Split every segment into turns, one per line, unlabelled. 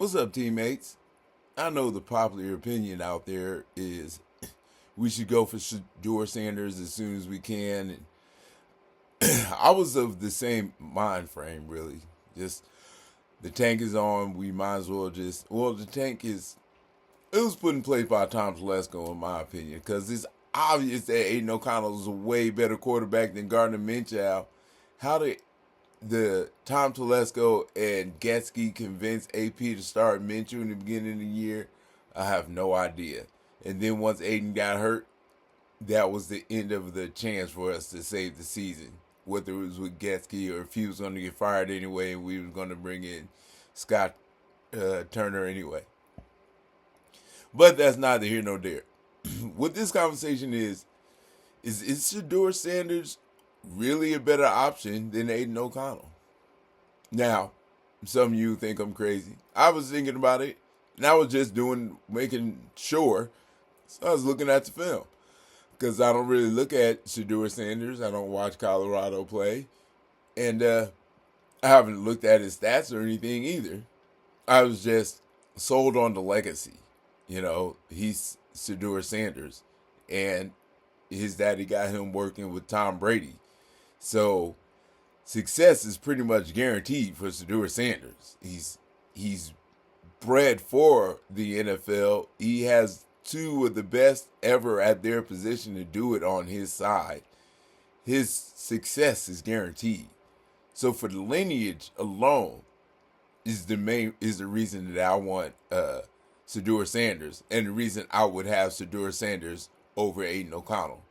What's up, teammates? I know the popular opinion out there is we should go for Sheduer Sanders as soon as we can. And I was of the same mind frame, really. Just the tank is on. We might as well just. Well, the tank is. It was put in place by Tom Telesco, in my opinion, because it's obvious that Aiden O'Connell is a way better quarterback than Gardner Minshew. How did the Tom Telesco and Getsky convinced AP to start Minshew in the beginning of the year? I have no idea. And then once Aiden got hurt, that was the end of the chance for us to save the season. Whether it was with Getsky or if he was going to get fired anyway, and we were going to bring in Scott Turner anyway. But that's neither here nor there. What this conversation is Sheduer Sanders really a better option than Aiden O'Connell? Now, some of you think I'm crazy. I was thinking about it, and I was just making sure. So I was looking at the film. Because I don't really look at Sheduer Sanders. I don't watch Colorado play. And I haven't looked at his stats or anything either. I was just sold on the legacy. You know, he's Sheduer Sanders. And his daddy got him working with Tom Brady. So success is pretty much guaranteed for Sheduer Sanders. He's bred for the NFL. He has two of the best ever at their position to do it on his side. His success is guaranteed. So for the lineage alone is the reason that I want Sheduer Sanders, and the reason I would have Sheduer Sanders over Aiden O'Connell,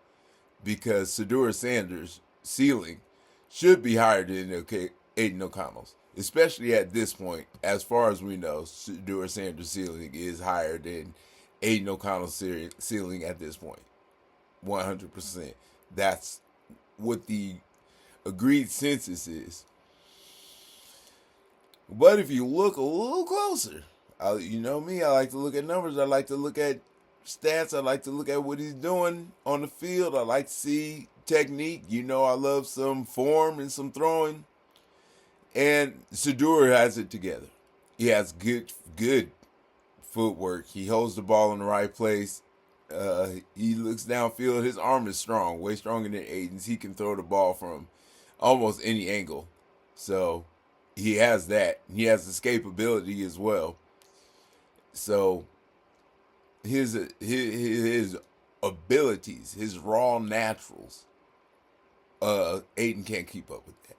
because Sheduer Sanders' ceiling should be higher than Aiden O'Connell's, especially at this point. As far as we know, Sheduer Sanders' ceiling is higher than Aiden O'Connell's ceiling at this point. 100%. That's what the agreed census is. But if you look a little closer, you know me, I like to look at numbers. I like to look at stats. I like to look at what he's doing on the field. I like to see technique. You know, I love some form and some throwing. And Sheduer has it together. He has good footwork. He holds the ball in the right place. He looks downfield. His arm is strong, way stronger than Aiden's. He can throw the ball from almost any angle. So he has that. He has escapability as well. So his abilities, his raw naturals, Aiden can't keep up with that.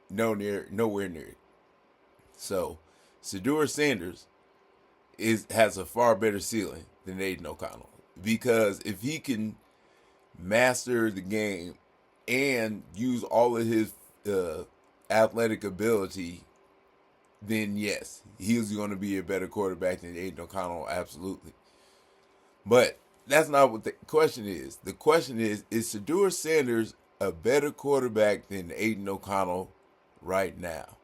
Nowhere near it. So Sheduer Sanders has a far better ceiling than Aiden O'Connell, because if he can master the game and use all of his athletic ability, then yes, he's going to be a better quarterback than Aiden O'Connell, absolutely. But that's not what the question is. The question is Sheduer Sanders a better quarterback than Aiden O'Connell right now?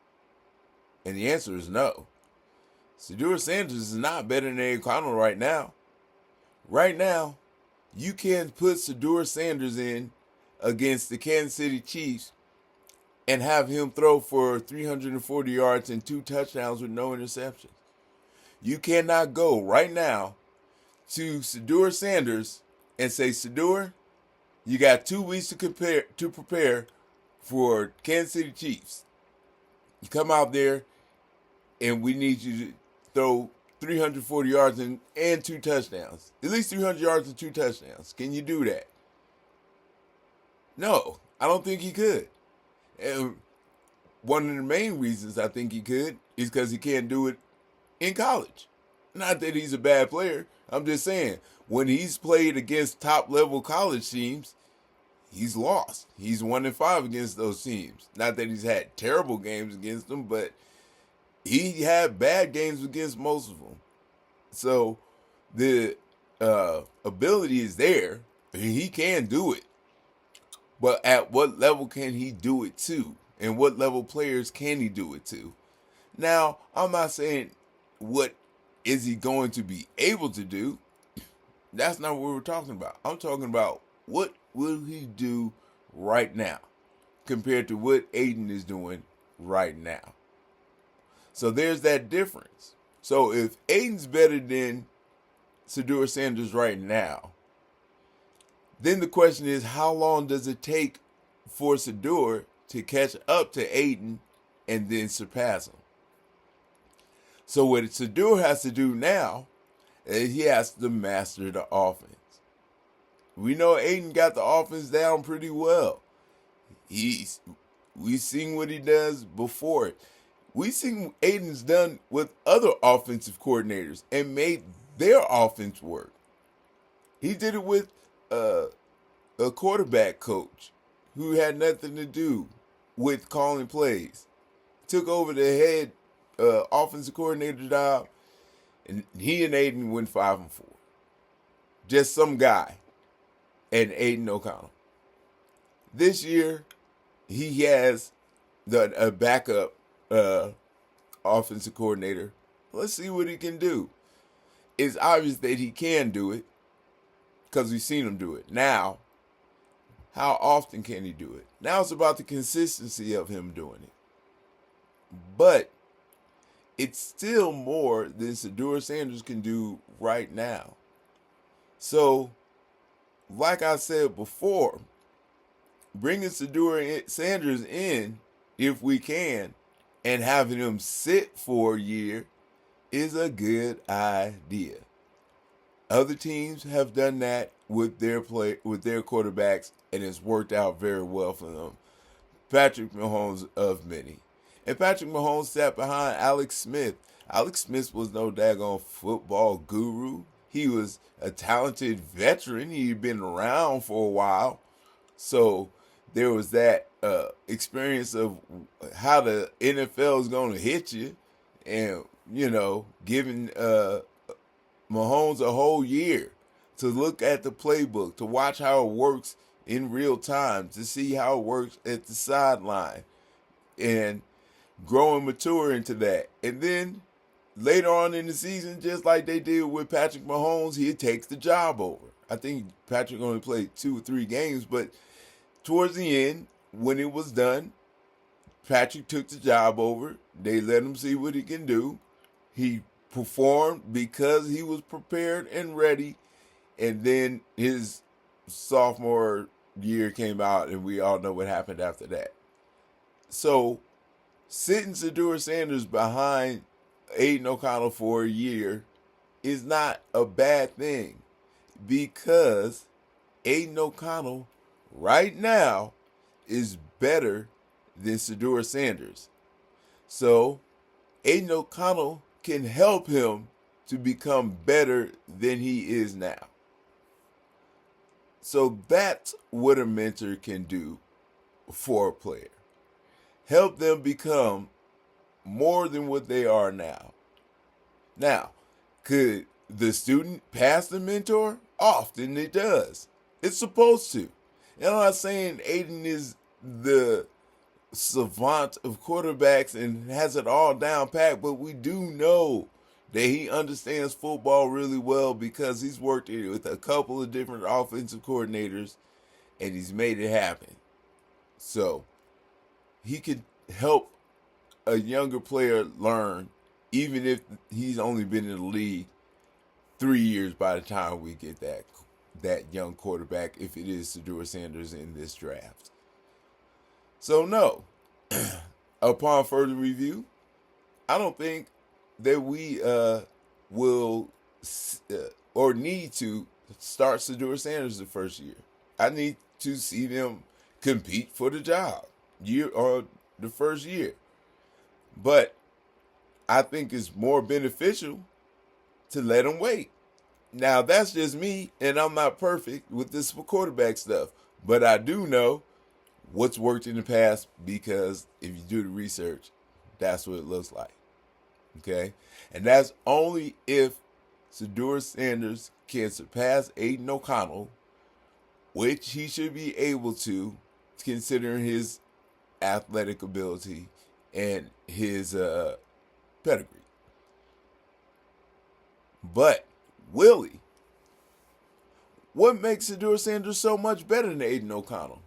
And the answer is no. Sheduer Sanders is not better than Aiden O'Connell right now. Right now, you can't put Sheduer Sanders in against the Kansas City Chiefs and have him throw for 340 yards and 2 touchdowns with no interceptions. You cannot go right now to Sheduer Sanders and say, Sheduer, you got 2 weeks to prepare for Kansas City Chiefs. You come out there and we need you to throw 340 yards and 2 touchdowns. At least 300 yards and 2 touchdowns. Can you do that? No, I don't think he could. And one of the main reasons I think he could is because he can't do it in college. Not that he's a bad player. I'm just saying, when he's played against top-level college teams, he's lost. He's 1-5 against those teams. Not that he's had terrible games against them, but he had bad games against most of them. So the ability is there. He can do it. But at what level can he do it to? And what level players can he do it to? Now, I'm not saying what is he going to be able to do. That's not what we're talking about. I'm talking about what will he do right now compared to what Aiden is doing right now. So there's that difference. So if Aiden's better than Sheduer Sanders right now, then the question is, how long does it take for Sheduer to catch up to Aiden and then surpass him? So what Sheduer has to do now is he has to master the offense. We know Aiden got the offense down pretty well. We've seen what he does before it. We've seen Aiden's done with other offensive coordinators and made their offense work. He did it with a quarterback coach who had nothing to do with calling plays. Took over the head offensive coordinator job, and he and Aiden went 5-4. Just some guy and Aiden O'Connell. This year, he has a backup offensive coordinator. Let's see what he can do. It's obvious that he can do it because we've seen him do it. Now, how often can he do it? Now it's about the consistency of him doing it. But it's still more than Sheduer Sanders can do right now. So, like I said before, bringing Sheduer Sanders in, if we can, and having him sit for a year is a good idea. Other teams have done that with their quarterbacks, and it's worked out very well for them. Patrick Mahomes of many. And Patrick Mahomes sat behind Alex Smith. Alex Smith was no daggone football guru. He was a talented veteran. He'd been around for a while. So there was that experience of how the NFL is going to hit you. And, giving Mahomes a whole year to look at the playbook, to watch how it works in real time, to see how it works at the sideline, and grow and mature into that. And then later on in the season, just like they did with Patrick Mahomes, he takes the job over. I think Patrick only played 2 or 3 games, but towards the end, when it was done, Patrick took the job over. They let him see what he can do. He performed because he was prepared and ready. And then his sophomore year came out, and we all know what happened after that. So, sitting Sheduer Sanders behind Aiden O'Connell for a year is not a bad thing, because Aiden O'Connell right now is better than Sheduer Sanders. So, Aiden O'Connell can help him to become better than he is now. So that's what a mentor can do for a player. Help them become more than what they are now. Now, could the student pass the mentor? Often it does. It's supposed to. And I'm not saying Aiden is the savant of quarterbacks and has it all down pat, but we do know that he understands football really well because he's worked with a couple of different offensive coordinators and he's made it happen. So he could help a younger player learn, even if he's only been in the league 3 years by the time we get that young quarterback, if it is Sheduer Sanders in this draft. So no, upon further review, I don't think that we will or need to start Sheduer Sanders the first year. I need to see them compete for the job the first year. But I think it's more beneficial to let them wait. Now, that's just me, and I'm not perfect with this quarterback stuff. But I do know what's worked in the past, because if you do the research, that's what it looks like. Okay? And that's only if Sheduer Sanders can surpass Aiden O'Connell, which he should be able to, considering his athletic ability and his pedigree. But will he? What makes Sheduer Sanders so much better than Aiden O'Connell?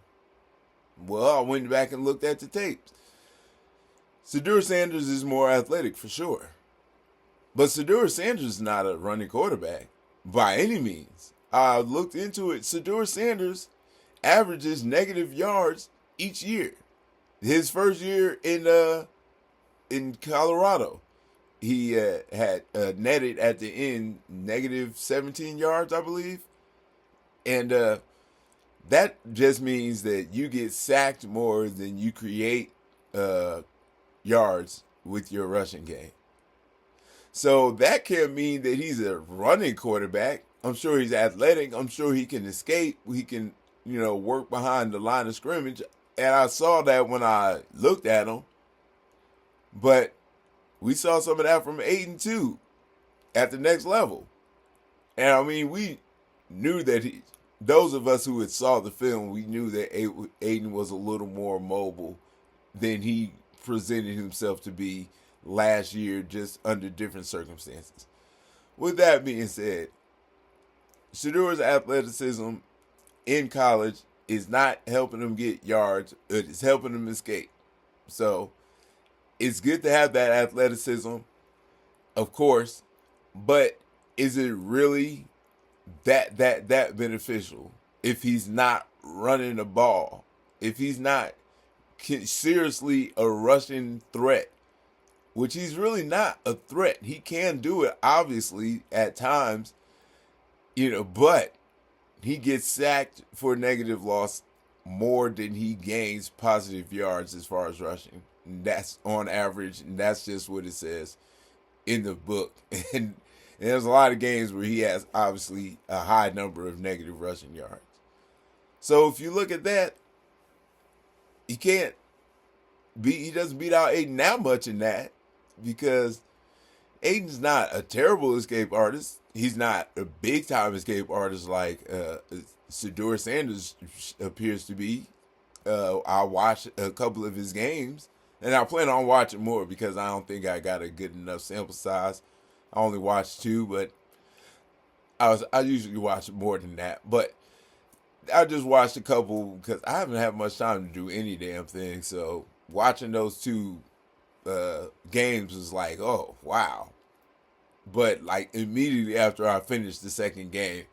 Well, I went back and looked at the tapes. Sheduer Sanders is more athletic for sure. But Sheduer Sanders is not a running quarterback by any means. I looked into it. Sheduer Sanders averages negative yards each year. His first year in Colorado, he had netted at the end negative 17 yards, I believe, and that just means that you get sacked more than you create yards with your rushing game. So that can mean that he's a running quarterback. I'm sure he's athletic. I'm sure he can escape. He can, work behind the line of scrimmage. And I saw that when I looked at him. But we saw some of that from Aiden too at the next level. And I mean, we knew that those of us who had saw the film, we knew that Aiden was a little more mobile than he presented himself to be last year, just under different circumstances. With that being said, Sheduer's athleticism in college is not helping him get yards. It's helping him escape. So it's good to have that athleticism, of course, but is it really that beneficial if he's not running the ball? If he's not seriously a rushing threat, which he's really not a threat. He can do it, obviously, at times, but he gets sacked for negative loss more than he gains positive yards as far as rushing. And that's on average, and that's just what it says in the book. And there's a lot of games where he has, obviously, a high number of negative rushing yards. So if you look at that, he doesn't beat out Aiden that much in that, because Aiden's not a terrible escape artist. He's not a big-time escape artist like Sheduer Sanders appears to be. I watched a couple of his games, and I plan on watching more because I don't think I got a good enough sample size. I only watched 2, but I usually watch more than that. But I just watched a couple because I haven't had much time to do any damn thing. So watching those 2 games was like, oh, wow. But like immediately after I finished the second game,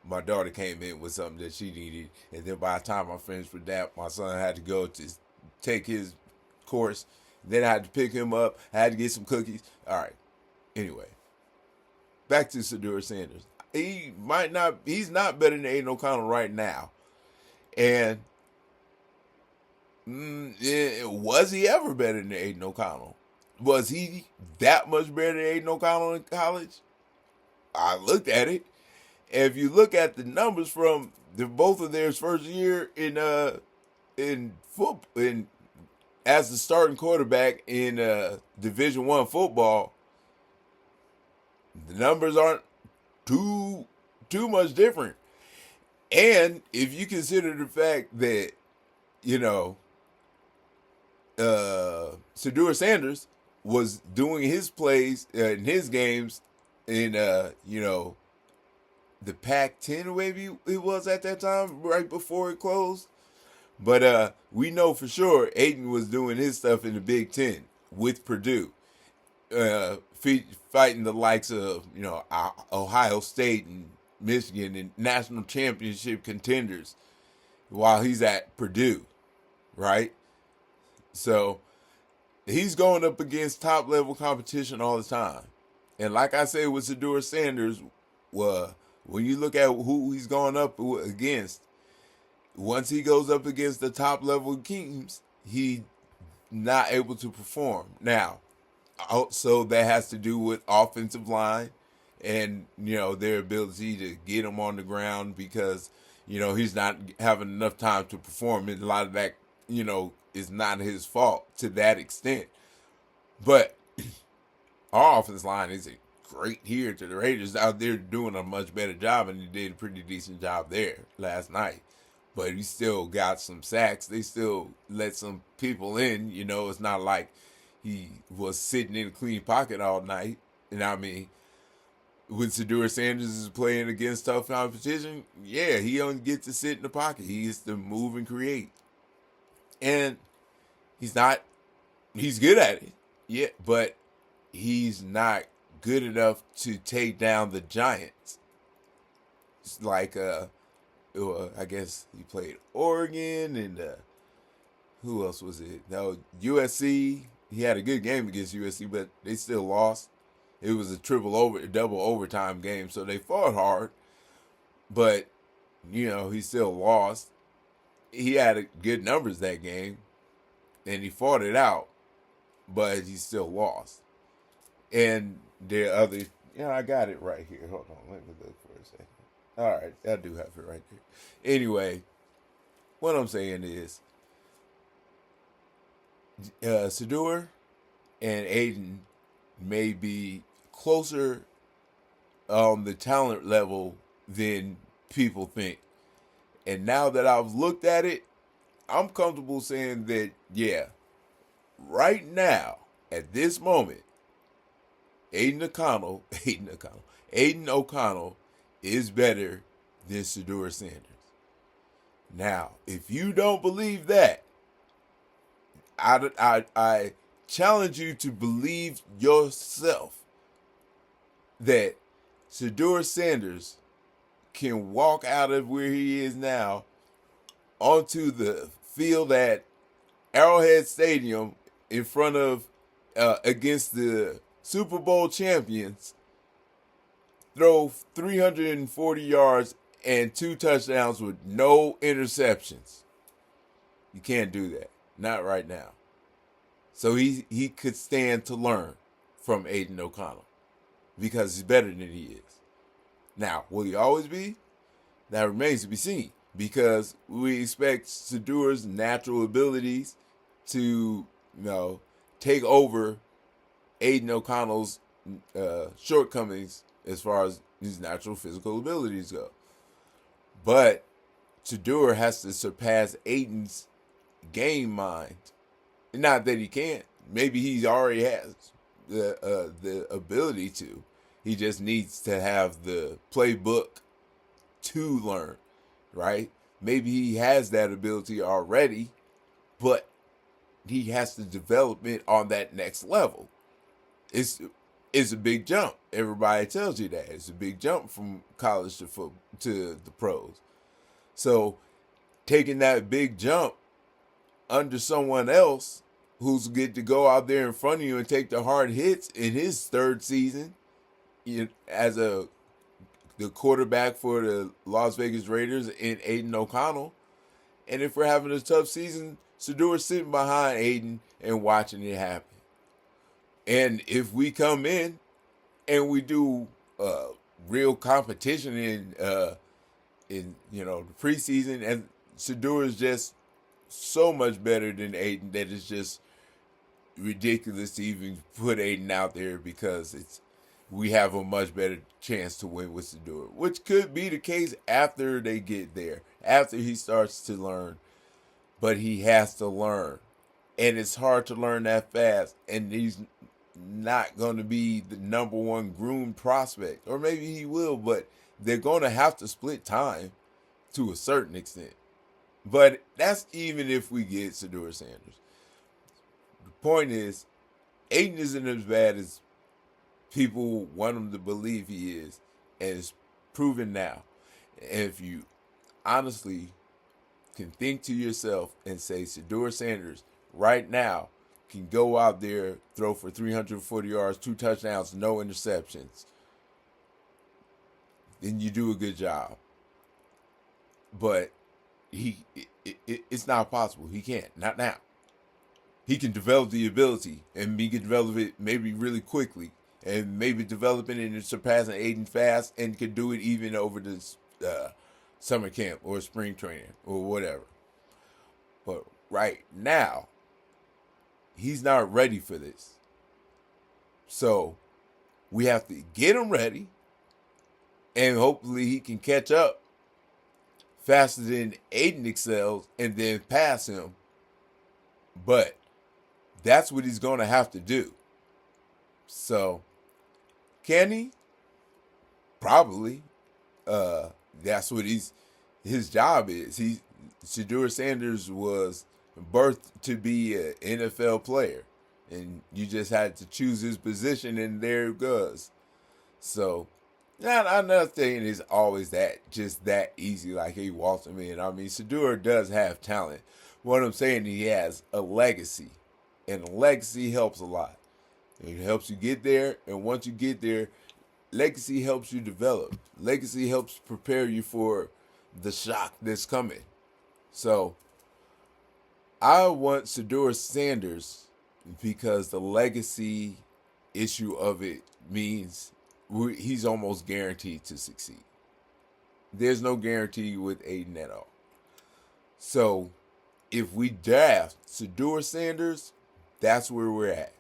my daughter came in with something that she needed. And then by the time I finished with that, my son had to go to take his course. Then I had to pick him up. I had to get some cookies. All right. Anyway, back to Sheduer Sanders. He's not better than Aiden O'Connell right now. And was he ever better than Aiden O'Connell? Was he that much better than Aiden O'Connell in college? I looked at it. And if you look at the numbers from both of their first year in football, as the starting quarterback in Division I football, the numbers aren't too much different. And if you consider the fact that, Sheduer Sanders was doing his plays in his games in the Pac-10, maybe it was at that time, right before it closed. But we know for sure Aiden was doing his stuff in the Big Ten with Purdue, fighting the likes of Ohio State and Michigan and national championship contenders while he's at Purdue, right? So he's going up against top level competition all the time. And like I say with Sheduer Sanders, when you look at who he's going up against, once he goes up against the top level teams, he's not able to perform. Now, also that has to do with offensive line and, their ability to get him on the ground because, he's not having enough time to perform. And a lot of that, is not his fault to that extent. But our offensive line isn't great here to the Raiders. Out there doing a much better job, and he did a pretty decent job there last night. But he still got some sacks. They still let some people in. It's not like he was sitting in a clean pocket all night. And I mean, when Sheduer Sanders is playing against tough competition, yeah, he only gets to sit in the pocket. He gets to move and create. And he's good at it. Yeah, but he's not good enough to take down the Giants. Like, I guess he played Oregon and who else was it? No, USC. He had a good game against USC, but they still lost. It was a double overtime game, so they fought hard, but he still lost. He had good numbers that game, and he fought it out, but he still lost. And the other, I got it right here. Hold on, let me look for a second. All right, I do have it right there. Anyway, what I'm saying is, Sheduer and Aiden may be closer on the talent level than people think. And now that I've looked at it, I'm comfortable saying that, yeah, right now, at this moment, Aiden O'Connell is better than Sheduer Sanders. Now, if you don't believe that, I challenge you to believe yourself that Sheduer Sanders can walk out of where he is now onto the field at Arrowhead Stadium in front of against the Super Bowl champions, throw 340 yards and 2 touchdowns with no interceptions. You can't do that. Not right now. So he could stand to learn from Aiden O'Connell because he's better than he is. Now, will he always be? That remains to be seen because we expect Sheduer's natural abilities to, take over Aiden O'Connell's shortcomings as far as his natural physical abilities go. But Sheduer has to surpass Aiden's game mind. Not that he can't. Maybe he already has the ability to. He just needs to have the playbook to learn, right? Maybe he has that ability already, but he has to develop it on that next level. It's a big jump. Everybody tells you that. It's a big jump from college to the pros. So taking that big jump under someone else who's get to go out there in front of you and take the hard hits in his third season as the quarterback for the Las Vegas Raiders in Aiden O'Connell. And if we're having a tough season, Sheduer's sitting behind Aiden and watching it happen. And if we come in and we do real competition in the preseason, and Sheduer is just so much better than Aiden that it's just ridiculous to even put Aiden out there because we have a much better chance to win with Sheduer, which could be the case after they get there, after he starts to learn. But he has to learn, and it's hard to learn that fast, and he's not going to be the number one groomed prospect, or maybe he will, but they're going to have to split time to a certain extent. But that's even if we get Sheduer Sanders. The point is, Aiden isn't as bad as people want him to believe he is, and it's proven now. And if you honestly can think to yourself and say Sheduer Sanders right now can go out there, throw for 340 yards, 2 touchdowns, no interceptions, then you do a good job. But it's not possible. He can't. Not now. He can develop the ability, and he can develop it maybe really quickly, and maybe developing it and surpassing Aiden fast, and can do it even over this summer camp or spring training or whatever. But right now, he's not ready for this. So we have to get him ready, and hopefully he can catch up faster than Aiden excels and then pass him. But that's what he's going to have to do. So can he? Probably. That's what his job is. Sheduer Sanders was birthed to be an NFL player. and you just had to choose his position, and there it goes. So, I'm not saying it's always just that easy, like he walks him in. I mean, Sheduer does have talent. What I'm saying, he has a legacy, and a legacy helps a lot. It helps you get there, and once you get there, legacy helps you develop. Legacy helps prepare you for the shock that's coming. So, I want Sheduer Sanders because the legacy issue of it means he's almost guaranteed to succeed. There's no guarantee with Aiden at all. So if we draft Sheduer Sanders, that's where we're at.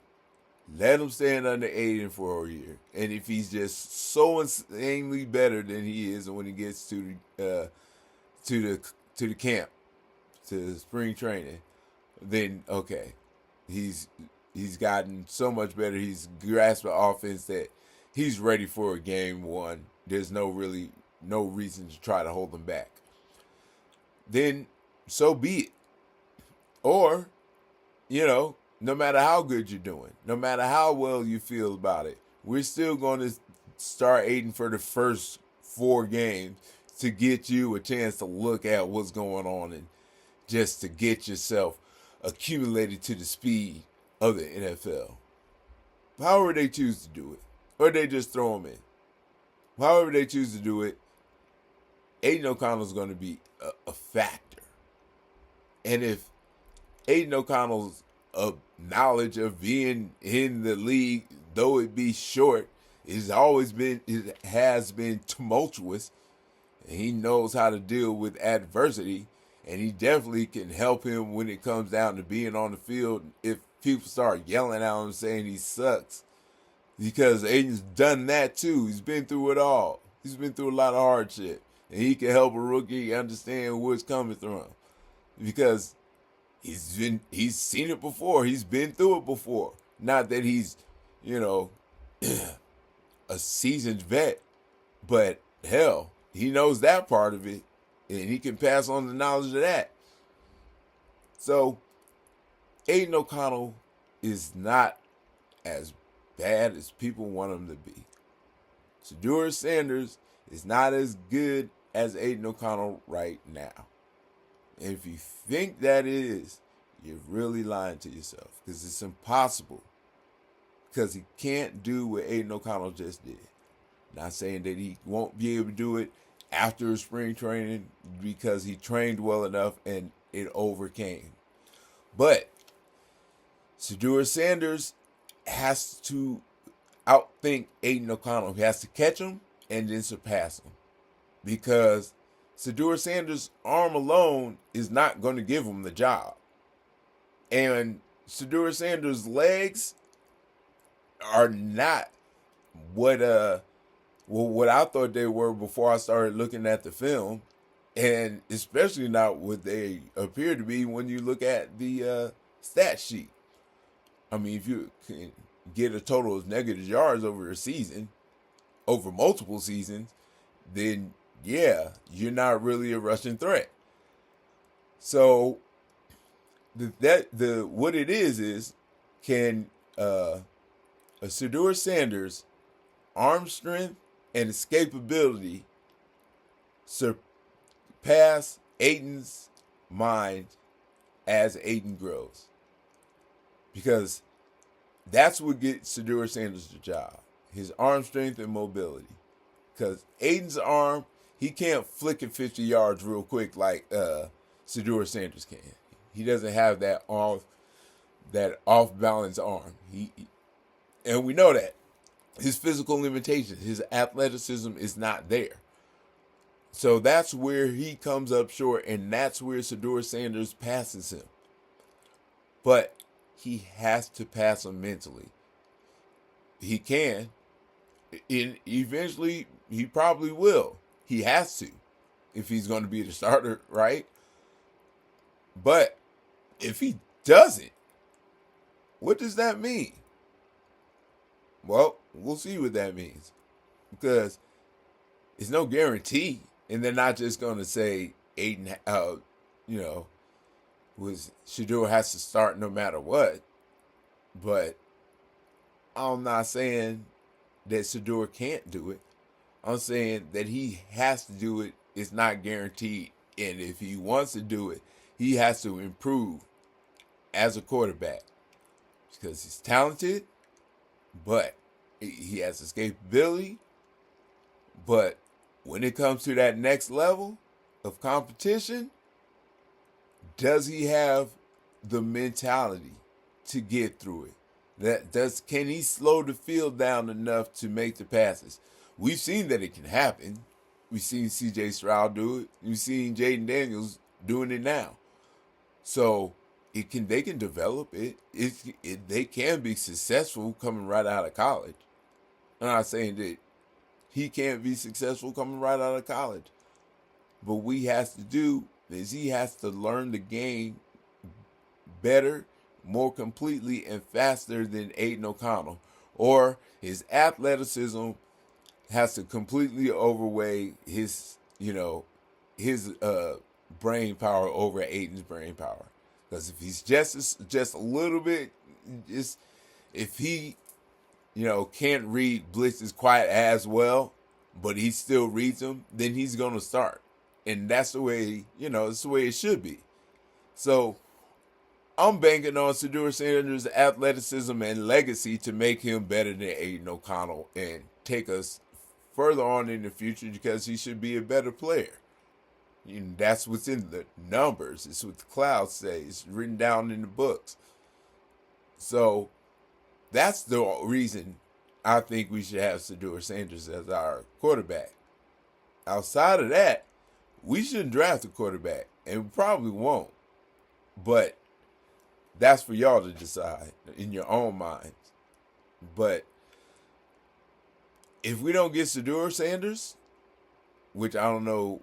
Let him stand under Aiden for a year, and if he's just so insanely better than he is when he gets to the camp, to spring training, then okay, he's gotten so much better. He's grasped the offense that he's ready for a game one. There's no reason to try to hold him back. Then so be it. Or, no matter how good you're doing, no matter how well you feel about it, we're still going to start Aiden for the first 4 games to get you a chance to look at what's going on and just to get yourself accumulated to the speed of the NFL. However they choose to do it. Or they just throw him in. However they choose to do it, Aiden O'Connell's going to be a factor. And if Aiden O'Connell's knowledge of being in the league, though it be short, it has been tumultuous, and he knows how to deal with adversity, and he definitely can help him when it comes down to being on the field if people start yelling at him saying he sucks. Because Aiden's done that too. He's been through it all. He's been through a lot of hardship. And he can help a rookie understand what's coming through him. Because he's seen it before. He's been through it before. Not that he's, a seasoned vet. But hell, he knows that part of it. And he can pass on the knowledge of that. So, Aiden O'Connell is not as bad as people want him to be. Sheduer Sanders is not as good as Aiden O'Connell right now. And if you think that is, you're really lying to yourself. Because it's impossible. Because he can't do what Aiden O'Connell just did. Not saying that he won't be able to do it after spring training because he trained well enough and it overcame. But Sheduer Sanders has to outthink Aiden O'Connell. He has to catch him and then surpass him. Because Sheduer Sanders' arm alone is not going to give him the job. And Sheduer Sanders' legs are not what I thought they were before I started looking at the film. And especially not what they appear to be when you look at the stat sheet. I mean, if you can get a total of negative yards over a season, over multiple seasons, then yeah, you're not really a rushing threat. So what it is can a Sheduer Sanders arm strength and escapability surpass Aiden's mind as Aiden grows? Because that's what gets Sheduer Sanders the job. His arm strength and mobility. Because Aiden's arm, he can't flick it 50 yards real quick like Sheduer Sanders can. He doesn't have that off balance arm. And we know that. His physical limitations, his athleticism is not there. So that's where he comes up short, and that's where Sheduer Sanders passes him. But he has to pass him mentally. He can. And eventually, he probably will. He has to if he's going to be the starter, right? But if he doesn't, what does that mean? Well, we'll see what that means. Because it's no guarantee. And they're not just going to say Aiden, Sheduer has to start no matter what. But I'm not saying that Sheduer can't do it. I'm saying that he has to do it. It's not guaranteed. And if he wants to do it, he has to improve as a quarterback because he's talented, but he has escapability. But when it comes to that next level of competition, does he have the mentality to get through it? Can he slow the field down enough to make the passes? We've seen that it can happen. We've seen C.J. Stroud do it. We've seen Jaden Daniels doing it now. So they can develop it. They can be successful coming right out of college. I'm not saying that he can't be successful coming right out of college. But what he has to do is he has to learn the game better, more completely, and faster than Aiden O'Connell. Or his athleticism has to completely overweigh his brain power over Aiden's brain power. Because if he's just a little bit, if he can't read blitzes quite as well, but he still reads them, then he's gonna start, and that's the way it's the way it should be. So I'm banking on Sheduer Sanders' athleticism and legacy to make him better than Aiden O'Connell and take us further on in the future because he should be a better player. That's what's in the numbers. It's what the clouds say. It's written down in the books. So that's the reason I think we should have Sheduer Sanders as our quarterback. Outside of that, we shouldn't draft a quarterback, and we probably won't. But that's for y'all to decide in your own minds. But if we don't get Sheduer Sanders, which I don't know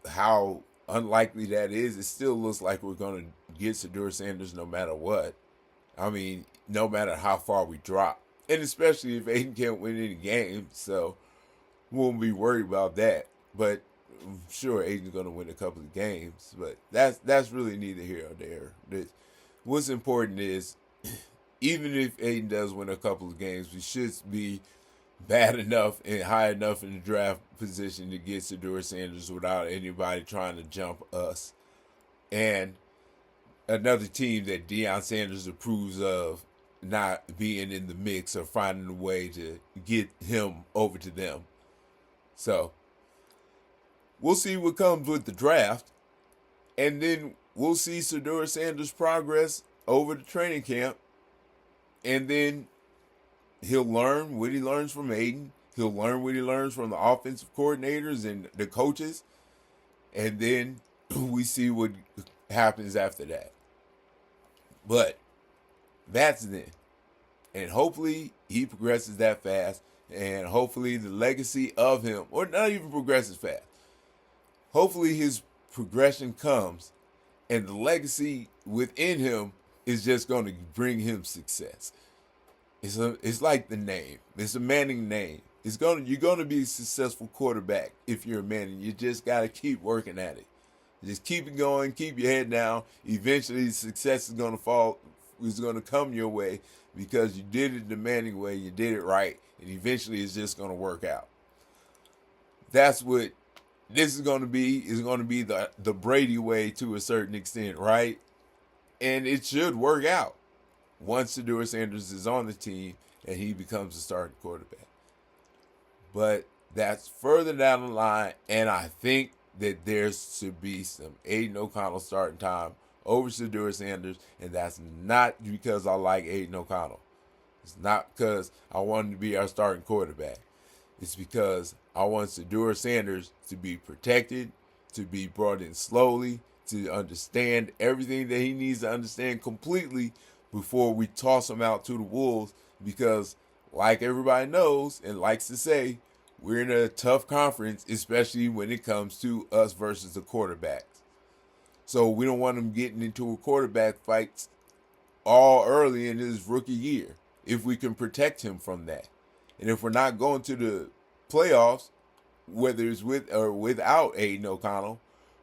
how unlikely that is, it still looks like we're going to get Sheduer Sanders no matter what. I mean, no matter how far we drop. And especially if Aiden can't win any games, so we won't be worried about that. But I'm sure Aiden's going to win a couple of games. But that's really neither here or there. What's important is, even if Aiden does win a couple of games, we should be bad enough and high enough in the draft position to get Sheduer Sanders without anybody trying to jump us. And another team that Deion Sanders approves of not being in the mix or finding a way to get him over to them. So we'll see what comes with the draft. And then we'll see Sheduer Sanders' progress over the training camp. And then he'll learn what he learns from Aiden. He'll learn what he learns from the offensive coordinators and the coaches. And then we see what happens after that. But that's then. And hopefully he progresses that fast. And hopefully the legacy of him, or not even progresses fast. Hopefully his progression comes and the legacy within him is just going to bring him success. It's like the name. It's a Manning name. You're going to be a successful quarterback if you're a Manning. You just got to keep working at it. Just keep it going. Keep your head down. Eventually, success is going to come your way because you did it the Manning way. You did it right, and eventually, it's just going to work out. That's what this is going to be. Is going to be the Brady way to a certain extent, right? And it should work out once Sheduer Sanders is on the team and he becomes a starting quarterback. But that's further down the line, and I think that there should be some Aiden O'Connell starting time over Sheduer Sanders, and that's not because I like Aiden O'Connell. It's not because I want him to be our starting quarterback. It's because I want Sheduer Sanders to be protected, to be brought in slowly, to understand everything that he needs to understand completely before we toss him out to the wolves, because like everybody knows and likes to say, we're in a tough conference, especially when it comes to us versus the quarterbacks. So we don't want him getting into a quarterback fight all early in his rookie year if we can protect him from that. And if we're not going to the playoffs, whether it's with or without Aiden O'Connell,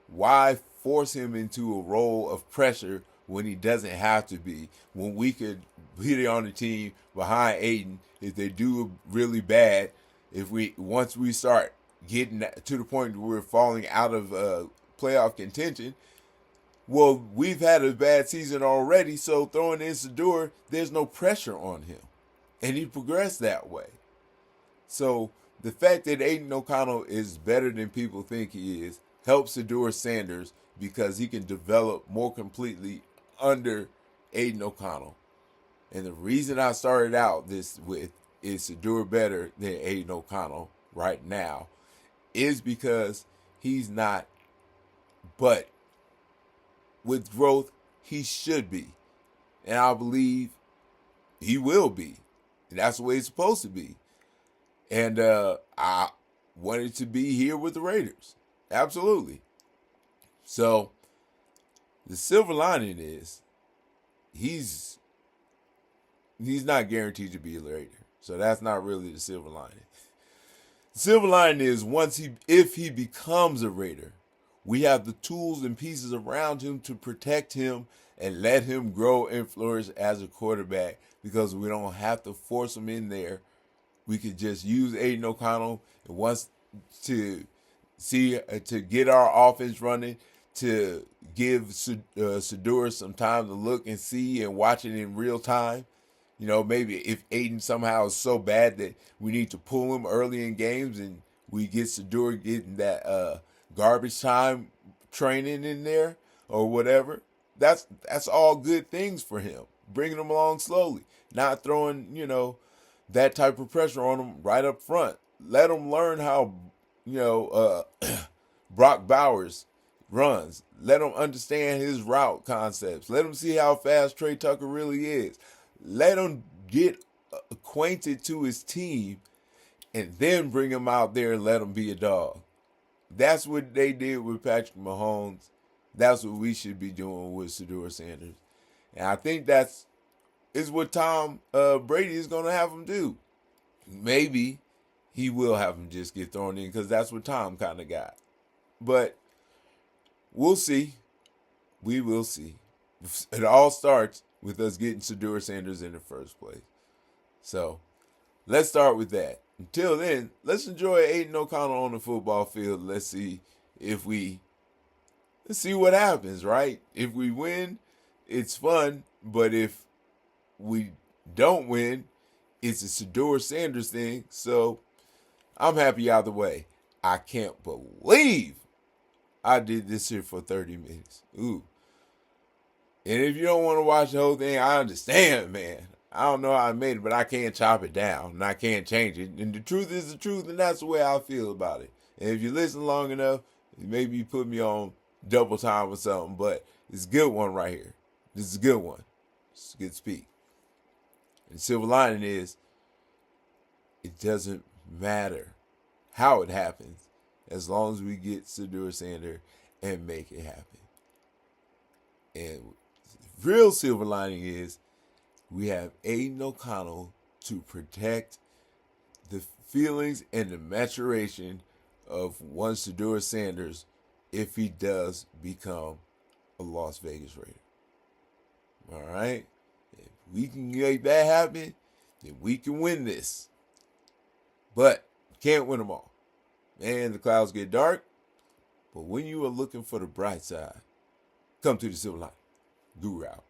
why force him into a role of pressure when he doesn't have to be, when we could be on the team behind Aiden. If they do really bad, once we start getting to the point where we're falling out of playoff contention, well, we've had a bad season already, so throwing in Sheduer, there's no pressure on him. And he progressed that way. So the fact that Aiden O'Connell is better than people think he is helps Sheduer Sanders because he can develop more completely under Aiden O'Connell. And the reason I started out this with is Sheduer better than Aiden O'Connell right now is because he's not, but with growth, he should be. And I believe he will be. And that's the way it's supposed to be. And I wanted to be here with the Raiders. Absolutely. So the silver lining is he's not guaranteed to be a Raider. So that's not really the silver lining. The silver lining is if he becomes a Raider, we have the tools and pieces around him to protect him and let him grow and flourish as a quarterback because we don't have to force him in there. We could just use Aiden O'Connell and once to get our offense running, to give Sheduer some time to look and see and watch it in real time. You know, maybe if Aiden somehow is so bad that we need to pull him early in games and we get Sheduer getting that garbage time training in there or whatever, that's all good things for him. Bringing him along slowly, not throwing, that type of pressure on him right up front. Let him learn how, Brock Bowers runs. Let him understand his route concepts. Let him see how fast Trey Tucker really is. Let him get acquainted to his team and then bring him out there and let him be a dog. That's what they did with Patrick Mahomes. That's what we should be doing with Sheduer Sanders. And I think is what Tom Brady is going to have him do. Maybe he will have him just get thrown in because that's what Tom kind of got. But we'll see. We will see. It all starts with us getting Sheduer Sanders in the first place. So let's start with that. Until then, let's enjoy Aiden O'Connell on the football field. Let's see what happens, right? If we win, it's fun. But if we don't win, it's a Sheduer Sanders thing. So I'm happy either way. I can't believe I did this here for 30 minutes. Ooh. And if you don't want to watch the whole thing, I understand, man. I don't know how I made it, but I can't chop it down, and I can't change it. And the truth is the truth, and that's the way I feel about it. And if you listen long enough, maybe you put me on double time or something, but it's a good one right here. This is a good one. It's a good speak. And the silver lining is it doesn't matter how it happens as long as we get Sheduer Sanders and make it happen. And the real silver lining is we have Aiden O'Connell to protect the feelings and the maturation of one Sheduer Sanders if he does become a Las Vegas Raider. All right? If we can make that happen, then we can win this. But can't win them all. Man, the clouds get dark. But when you are looking for the bright side, come to the silver lining. Guru out.